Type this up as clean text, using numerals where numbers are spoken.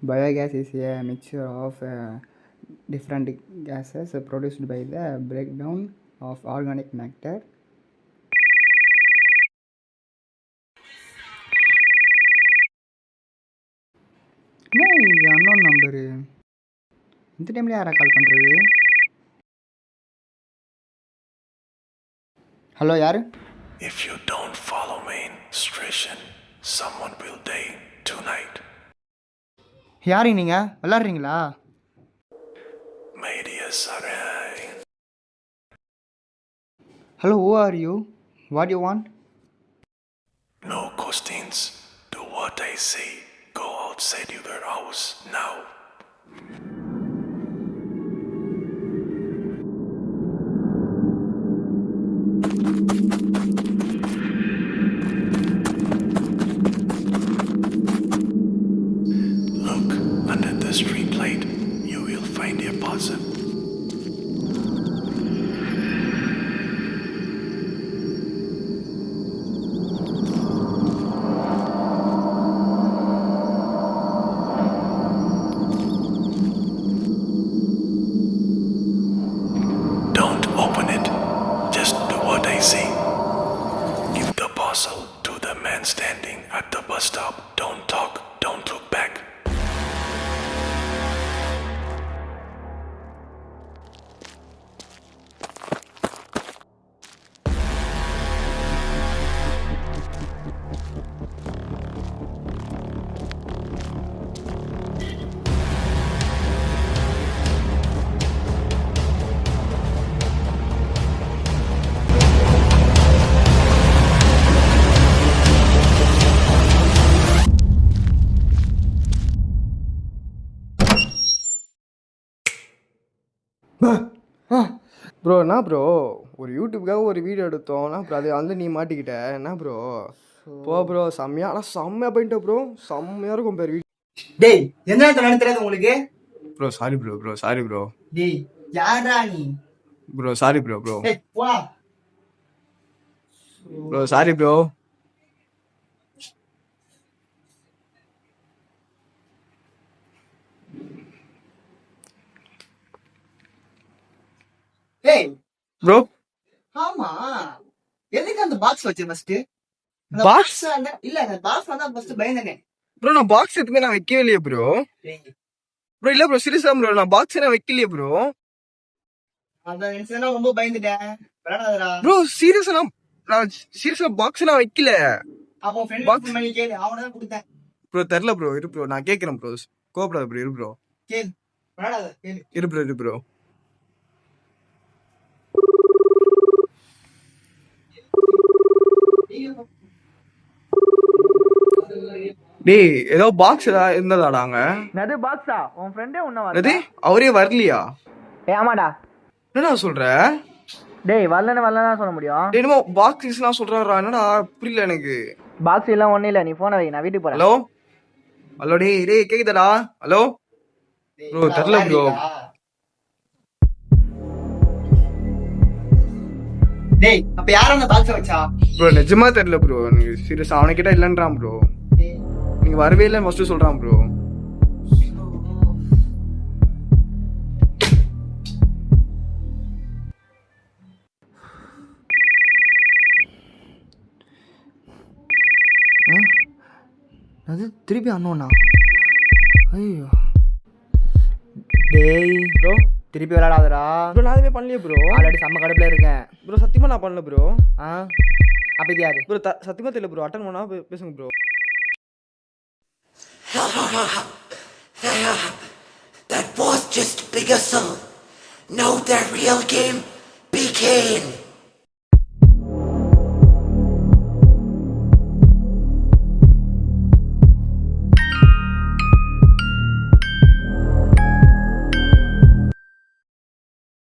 Biogas is a mixture of different gases produced by the breakdown of organic matter. என்ன இது unknown number? இந்த டைமில் யாரா கால் பண்ணுறது? ஹலோ யார்? If you don't follow my instruction, someone will die tonight. யாரு நீங்கள் விளாட்றீங்களா? My dear Sarai. Hello, who are you? What do you want? No questions. Do what I say. Go outside your house now. Look under the street light. You will find a puzzle. Don't open it. Just do what I say. Give the puzzle to the man standing at the bus stop. Don't talk. Don't look back. Bro என்ன bro ஒரு யூடியூப்காக ஒரு video எடுத்தோம்னா bro அது வந்து நீ மாட்டிக்கிட்ட என்ன bro bro செம்மையா ஆனால் செம்மையாக போயிட்ட ப்ரோ செம்மையாக இருக்கும் பேர் வீடியோ. டேய் என்ன தெரியாது உங்களுக்கு? ப்ரோ சாரி ப்ரோ டேய் யாரா நீ? ப்ரோ சாரி ப்ரோ டேய் வா. Sorry bro. டேய் ப்ரோ ஆமா எதுக்கு அந்த பாக்ஸ் வச்ச ஃபர்ஸ்ட்? பாக்ஸ் இல்ல அந்த பாக்ஸ் வந்தா ஃபர்ஸ்ட் பயந்தனே. ப்ரோ நான் பாக்ஸ் எதுவுமே நான் வைக்கவே இல்லையே ப்ரோ. ப்ரோ இல்ல ப்ரோ சீரியஸா ப்ரோ நான் பாக்ஸ் நான் வைக்கலையே ப்ரோ. அந்த நிமிஷம் ரொம்ப பயந்துட்டேன். விளையாடாதடா. ப்ரோ சீரியஸா நான் சீரியஸா பாக்ஸ் நான் வைக்கல. அப்போ ஃப்ரெண்ட் பாக்ஸ் பண்ணி கேளு அவன தான் கொடுத்தேன். ப்ரோ தெரியல ப்ரோ இரு ப்ரோ நான் கேக்குறேன் ப்ரோ கோபப்படாத ப்ரோ இரு ப்ரோ கேளு விளையாடாத கேளு இரு ப்ரோ. டேய் ஏதோ பாக்ஸ் ஏதாவது இருந்ததாடாங்க? அது பாக்ஸா? உன் ஃப்ரெண்டே உன்ன அது அவரே வரலையா? ஆமாடா. என்னடா சொல்ற? டேய் வரலன்னு சொல்ல முடியும். டேய் என்னமோ பாக்ஸ்லாம் சொல்றாரா என்னடா புரியல எனக்கு. பாக்ஸ் எல்லாம் ஒண்ணு இல்ல, நீ போனை வை, நான் வீட்டுக்கு போறேன். ஹலோ டேய் கேக்குதாடா? ஹலோ ப்ரோ தெரியல ப்ரோ. டேய் அப்ப யார அந்த பாக்ஸ் வச்சா? ப்ரோ நிஜமா தெரியல ப்ரோ எனக்கு சீரியஸா அவன கிட்ட இல்லன்றான் ப்ரோ. நீங்க வரவே இல்லன்னு ஃபர்ஸ்ட் சொல்றான் ப்ரோ. அது திருப்பி அண்ணோண்ணா? ஐயோ டேய் ப்ரோ திருப்பி விளையாடாதடா ப்ரோ நான் எதுவுமே பண்ணலையே ப்ரோ. ஆல்ரெடி செம்ம கடுப்புல இருக்கேன் ப்ரோ சத்தியமா நான் பண்ணல ப்ரோ. அப்ப இது யாரு ப்ரோ சத்தியமா தெரியல ப்ரோ. அட்டன் பண்ணா பேசுங்க bro. That was just bigger, son. Now the real game begin.